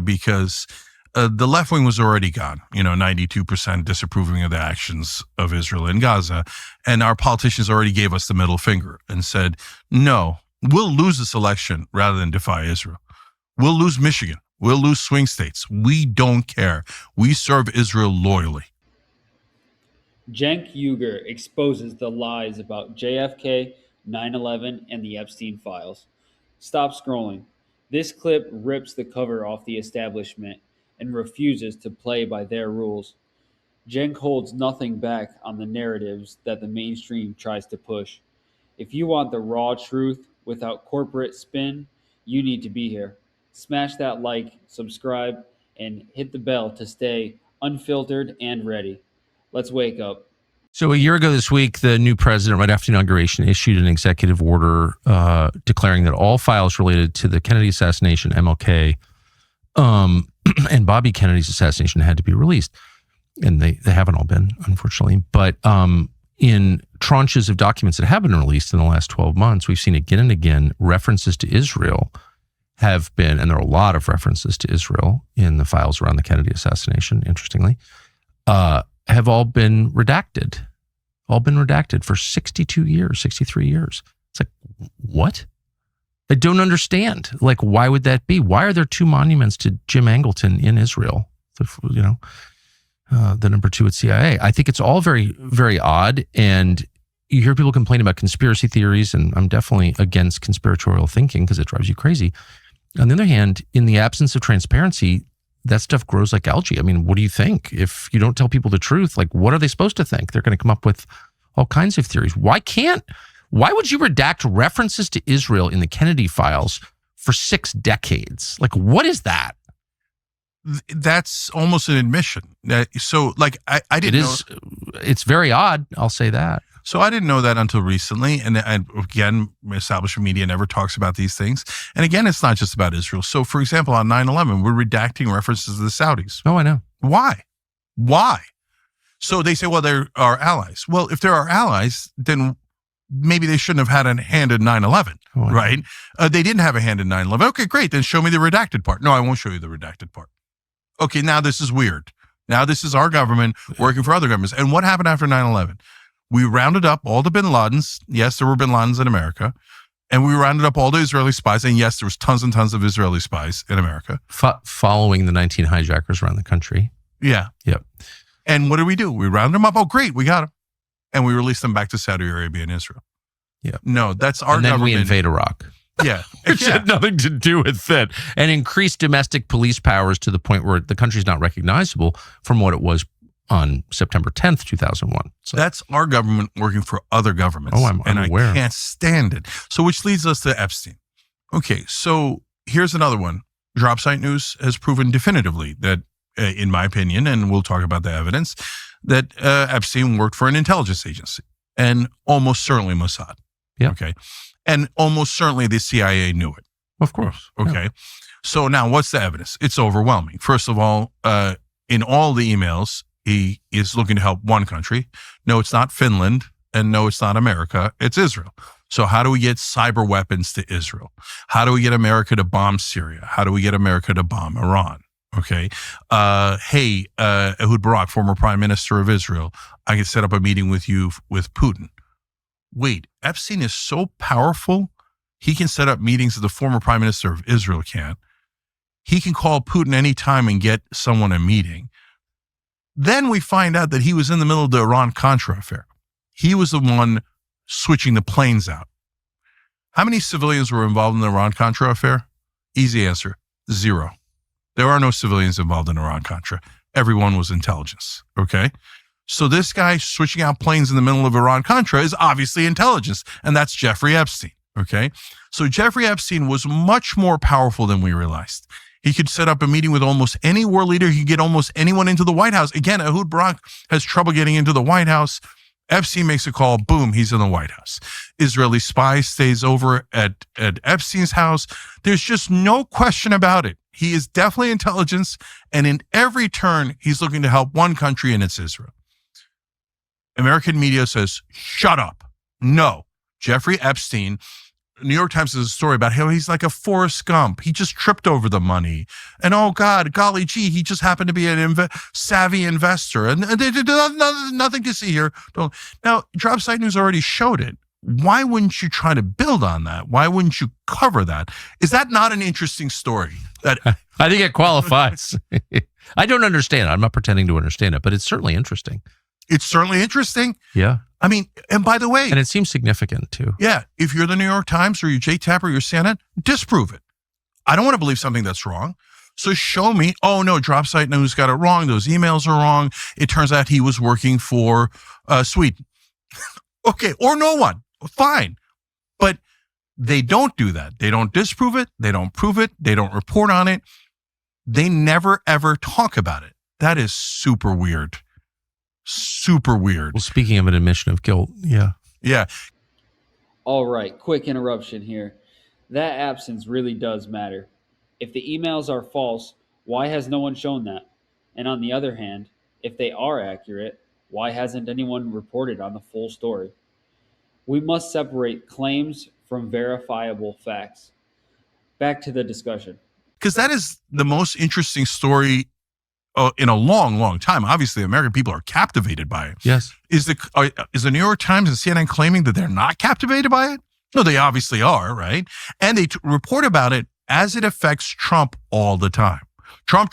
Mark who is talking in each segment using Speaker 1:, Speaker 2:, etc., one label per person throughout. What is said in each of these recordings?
Speaker 1: because the left wing was already gone, 92% disapproving of the actions of Israel in Gaza. And our politicians already gave us the middle finger and said, no, we'll lose this election rather than defy Israel. We'll lose Michigan. We'll lose swing states. We don't care. We serve Israel loyally.
Speaker 2: Cenk Uygur exposes the lies about JFK, 9/11, and the Epstein files. Stop scrolling. This clip rips the cover off the establishment and refuses to play by their rules. Cenk holds nothing back on the narratives that the mainstream tries to push. If you want the raw truth without corporate spin, you need to be here. Smash that like, subscribe, and hit the bell to stay unfiltered and ready. Let's wake up.
Speaker 3: So a year ago this week, the new president, right after inauguration, issued an executive order declaring that all files related to the Kennedy assassination, MLK, and Bobby Kennedy's assassination had to be released. And they haven't all been, unfortunately. But in tranches of documents that have been released in the last 12 months, we've seen again and again references to Israel have been, and there are a lot of references to Israel in the files around the Kennedy assassination, interestingly, have all been redacted for 62 years, 63 years. It's like, what? I don't understand. Like, why would that be? Why are there two monuments to Jim Angleton in Israel? The number 2 at CIA. I think it's all very, very odd. And you hear people complain about conspiracy theories, and I'm definitely against conspiratorial thinking because it drives you crazy. On the other hand, in the absence of transparency, that stuff grows like algae. I mean, what do you think? If you don't tell people the truth, like, what are they supposed to think? They're going to come up with all kinds of theories. Why would you redact references to Israel in the Kennedy files for 6 decades? Like, what is that?
Speaker 1: That's almost an admission. So, like, I didn't know.
Speaker 3: It's very odd. I'll say that.
Speaker 1: So I didn't know that until recently. And again, establishment media never talks about these things. And again, it's not just about Israel. So, for example, on 9/11, we're redacting references to the Saudis.
Speaker 3: Oh, I know.
Speaker 1: Why? So they say, well, they're our allies. Well, if they're our allies, then maybe they shouldn't have had a hand in 9/11, right? They didn't have a hand in 9/11. Okay, great. Then show me the redacted part. No, I won't show you the redacted part. Okay, now this is weird. Now this is our government working for other governments. And what happened after 9/11? We rounded up all the bin Ladens. Yes, there were bin Ladens in America. And we rounded up all the Israeli spies. And yes, there was tons and tons of Israeli spies in America.
Speaker 3: Following the 19 hijackers around the country.
Speaker 1: Yeah.
Speaker 3: Yep.
Speaker 1: And what did we do? We rounded them up. Oh, great. We got them. And we released them back to Saudi Arabia and Israel.
Speaker 3: Yeah.
Speaker 1: No, that's our
Speaker 3: government. And then we invade Iraq.
Speaker 1: Yeah.
Speaker 3: Which had nothing to do with it. And increased domestic police powers to the point where the country's not recognizable from what it was on September 10th, 2001. So
Speaker 1: that's our government working for other governments.
Speaker 3: Oh, I'm aware.
Speaker 1: I can't stand it. So which leads us to Epstein. Okay, so here's another one. Drop Site News has proven definitively that, in my opinion, and we'll talk about the evidence, that Epstein worked for an intelligence agency and almost certainly Mossad.
Speaker 3: Yeah.
Speaker 1: Okay. And almost certainly the CIA knew it.
Speaker 3: Of course.
Speaker 1: Okay.
Speaker 3: Yeah.
Speaker 1: So now what's the evidence? It's overwhelming. First of all, in all the emails, he is looking to help one country. No, it's not Finland. And no, it's not America. It's Israel. So how do we get cyber weapons to Israel? How do we get America to bomb Syria? How do we get America to bomb Iran? Okay. Hey, Ehud Barak, former prime minister of Israel, I can set up a meeting with you with Putin. Wait, Epstein is so powerful, he can set up meetings that the former prime minister of Israel can't. He can call Putin anytime and get someone a meeting. Then we find out that he was in the middle of the Iran-Contra affair. He was the one switching the planes out. How many civilians were involved in the Iran-Contra affair? Easy answer, 0. There are no civilians involved in Iran-Contra. Everyone was intelligence, okay? So this guy switching out planes in the middle of Iran-Contra is obviously intelligence, and that's Jeffrey Epstein, okay? So Jeffrey Epstein was much more powerful than we realized. He could set up a meeting with almost any world leader. He could get almost anyone into the White House. Again, Ehud Barak has trouble getting into the White House. Epstein makes a call. Boom, he's in the White House. Israeli spy stays over at Epstein's house. There's just no question about it. He is definitely intelligence. And in every turn, he's looking to help one country, and it's Israel. American media says, shut up. No, Jeffrey Epstein New York Times has a story about how he's like a Forrest Gump. He just tripped over the money. And oh God, golly gee, he just happened to be an savvy investor. And nothing to see here. Now, Drop Site News already showed it. Why wouldn't you try to build on that? Why wouldn't you cover that? Is that not an interesting story? That
Speaker 3: I think it qualifies. I don't understand it. I'm not pretending to understand it, but it's certainly interesting.
Speaker 1: It's certainly interesting.
Speaker 3: Yeah.
Speaker 1: I mean, and by the way,
Speaker 3: and it seems significant too.
Speaker 1: Yeah. If you're the New York Times or you're JTAP or you're CNN, disprove it. I don't want to believe something that's wrong. So show me, oh no, Drop Site News got it wrong. Those emails are wrong. It turns out he was working for Sweden. Okay. Or no one. Fine. But they don't do that. They don't disprove it. They don't prove it. They don't report on it. They never, ever talk about it. That is super weird. Super weird.
Speaker 3: Well, speaking of an admission of guilt, yeah.
Speaker 1: Yeah.
Speaker 2: All right, quick interruption here. That absence really does matter. If the emails are false, why has no one shown that? And on the other hand, if they are accurate, why hasn't anyone reported on the full story? We must separate claims from verifiable facts. Back to the discussion.
Speaker 1: Because that is the most interesting story in a long, long time. Obviously, American people are captivated by it.
Speaker 3: Yes.
Speaker 1: Is the New York Times and CNN claiming that they're not captivated by it? No, they obviously are, right? And they report about it as it affects Trump all the time. Trump,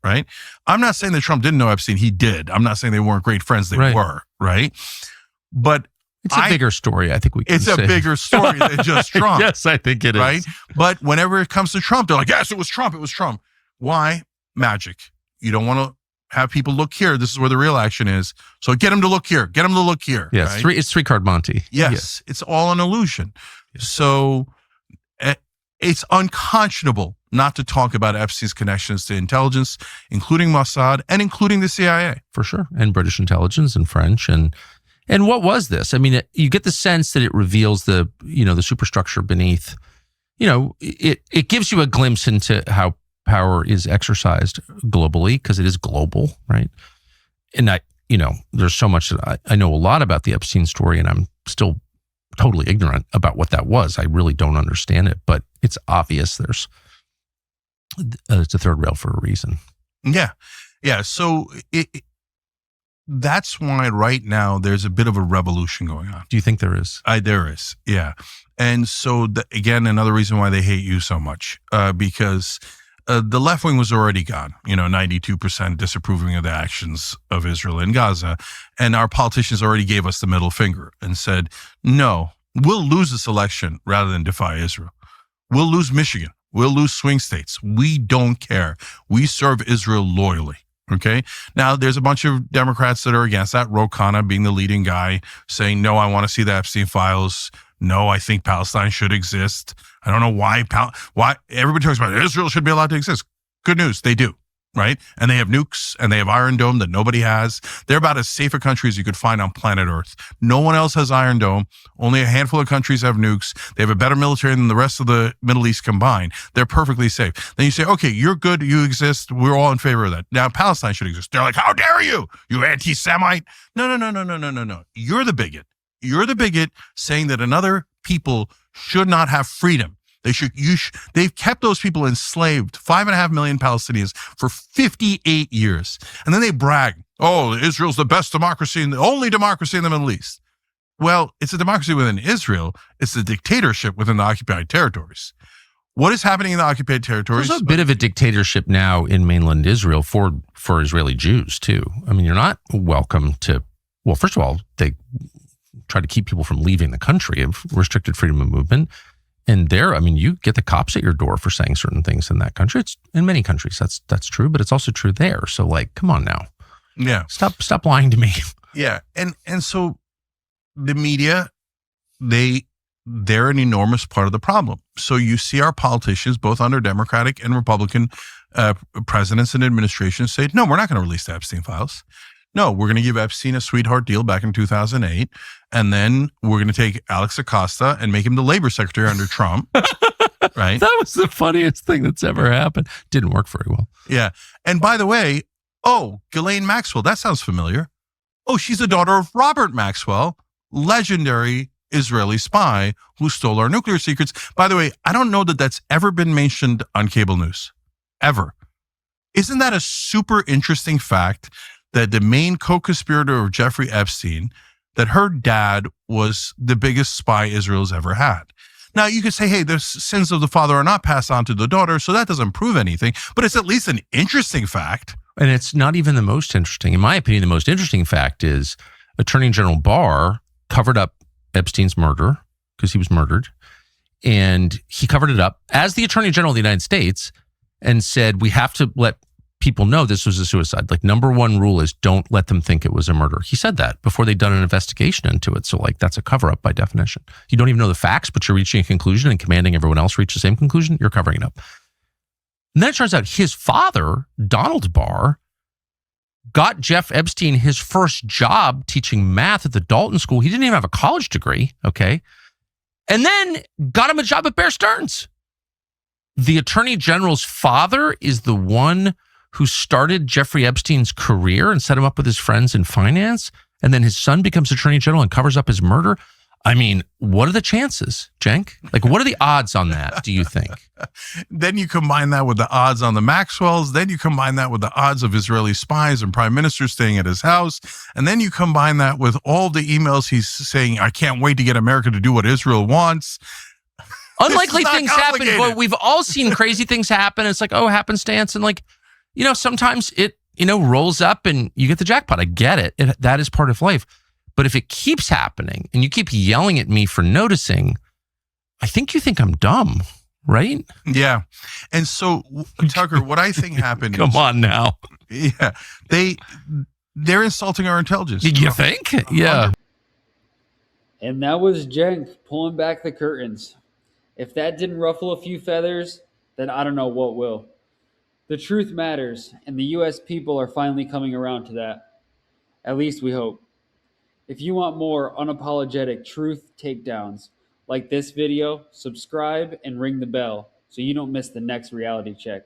Speaker 1: right? I'm not saying that Trump didn't know Epstein. He did. I'm not saying they weren't great friends. They were, right? But
Speaker 3: it's a bigger story, I think we can say.
Speaker 1: It's a bigger story than just Trump.
Speaker 3: Yes, I think it is.
Speaker 1: Right? But whenever it comes to Trump, they're like, yes, it was Trump. It was Trump. Why? Magic. You don't want to have people look here. This is where the real action is. So get them to look here. Get them to look here.
Speaker 3: Yes,
Speaker 1: right?
Speaker 3: It's three-card Monty.
Speaker 1: Yes, it's all an illusion. Yes. So it's unconscionable not to talk about Epstein's connections to intelligence, including Mossad and including the CIA.
Speaker 3: For sure. And British intelligence and French. And what was this? I mean, you get the sense that it reveals the superstructure beneath. It gives you a glimpse into how power is exercised globally, because it is global, right? And there's so much that I know a lot about the Epstein story, and I'm still totally ignorant about what that was. I really don't understand it, but it's obvious it's a third rail for a reason.
Speaker 1: Yeah. Yeah. So that's why right now there's a bit of a revolution going on.
Speaker 3: Do you think there is?
Speaker 1: There is. Yeah. And so again, another reason why they hate you so much, because the left wing was already gone, 92% disapproving of the actions of Israel in Gaza. And our politicians already gave us the middle finger and said, no, we'll lose this election rather than defy Israel. We'll lose Michigan. We'll lose swing states. We don't care. We serve Israel loyally. Okay. Now there's a bunch of Democrats that are against that. Ro Khanna being the leading guy saying, no, I want to see the Epstein files. No, I think Palestine should exist. I don't know why everybody talks about Israel should be allowed to exist. Good news. They do. Right. And they have nukes and they have Iron Dome that nobody has. They're about as safe a country as you could find on planet Earth. No one else has Iron Dome. Only a handful of countries have nukes. They have a better military than the rest of the Middle East combined. They're perfectly safe. Then you say, okay, you're good. You exist. We're all in favor of that. Now Palestine should exist. They're like, how dare you anti-Semite? No. You're the bigot. You're the bigot saying that another people should not have freedom. They've kept those people enslaved, 5.5 million Palestinians, for 58 years. And then they brag, oh, Israel's the best democracy and the only democracy in the Middle East. Well, it's a democracy within Israel. It's a dictatorship within the occupied territories. What is happening in the occupied territories?
Speaker 3: There's a bit of a dictatorship now in mainland Israel for Israeli Jews, too. I mean, you're not welcome to, well, first of all, they try to keep people from leaving the country, of restricted freedom of movement. And there, I mean, you get the cops at your door for saying certain things in that country. It's in many countries that's true, but it's also true there. So, like, come on now.
Speaker 1: Yeah.
Speaker 3: Stop lying to me.
Speaker 1: Yeah. And so the media, they're an enormous part of the problem. So you see our politicians, both under Democratic and Republican presidents and administrations, say, no, we're not going to release the Epstein files. No, we're going to give Epstein a sweetheart deal back in 2008. And then we're going to take Alex Acosta and make him the labor secretary under Trump. Right?
Speaker 3: That was the funniest thing that's ever happened. Didn't work very well.
Speaker 1: Yeah. And by the way, Ghislaine Maxwell, that sounds familiar. Oh, she's the daughter of Robert Maxwell, legendary Israeli spy who stole our nuclear secrets. By the way, I don't know that that's ever been mentioned on cable news, ever. Isn't that a super interesting fact that the main co-conspirator of Jeffrey Epstein, that her dad was the biggest spy Israel's ever had? Now, you could say, hey, the sins of the father are not passed on to the daughter, so that doesn't prove anything, but it's at least an interesting fact.
Speaker 3: And it's not even the most interesting. In my opinion, the most interesting fact is Attorney General Barr covered up Epstein's murder because he was murdered. And he covered it up as the Attorney General of the United States and said, we have to let people know this was a suicide. Like, number one rule is don't let them think it was a murder. He said that before they'd done an investigation into it. So like, that's a cover up by definition. You don't even know the facts, but you're reaching a conclusion and commanding everyone else reach the same conclusion. You're covering it up. And then it turns out his father, Donald Barr, got Jeff Epstein his first job teaching math at the Dalton School. He didn't even have a college degree. Okay. And then got him a job at Bear Stearns. The Attorney General's father is the one who started Jeffrey Epstein's career and set him up with his friends in finance. And then his son becomes Attorney General and covers up his murder. I mean, what are the chances, Cenk? Like, what are the odds on that, do you think?
Speaker 1: Then you combine that with the odds on the Maxwells. Then you combine that with the odds of Israeli spies and prime ministers staying at his house. And then you combine that with all the emails he's saying, I can't wait to get America to do what Israel wants.
Speaker 3: Unlikely things happen, but we've all seen crazy things happen. It's like, oh, happenstance. And like, you know, sometimes it, you know, rolls up and you get the jackpot. I get it. That is part of life. But if it keeps happening and you keep yelling at me for noticing, I think you think I'm dumb, right?
Speaker 1: Yeah. And so, Tucker, what I think happened
Speaker 3: Come on now.
Speaker 1: Yeah. They're insulting our intelligence.
Speaker 3: You think? Yeah.
Speaker 2: And that was Cenk pulling back the curtains. If that didn't ruffle a few feathers, then I don't know what will. The truth matters, and the U.S. people are finally coming around to that. At least we hope. If you want more unapologetic truth takedowns, like this video, subscribe and ring the bell so you don't miss the next reality check.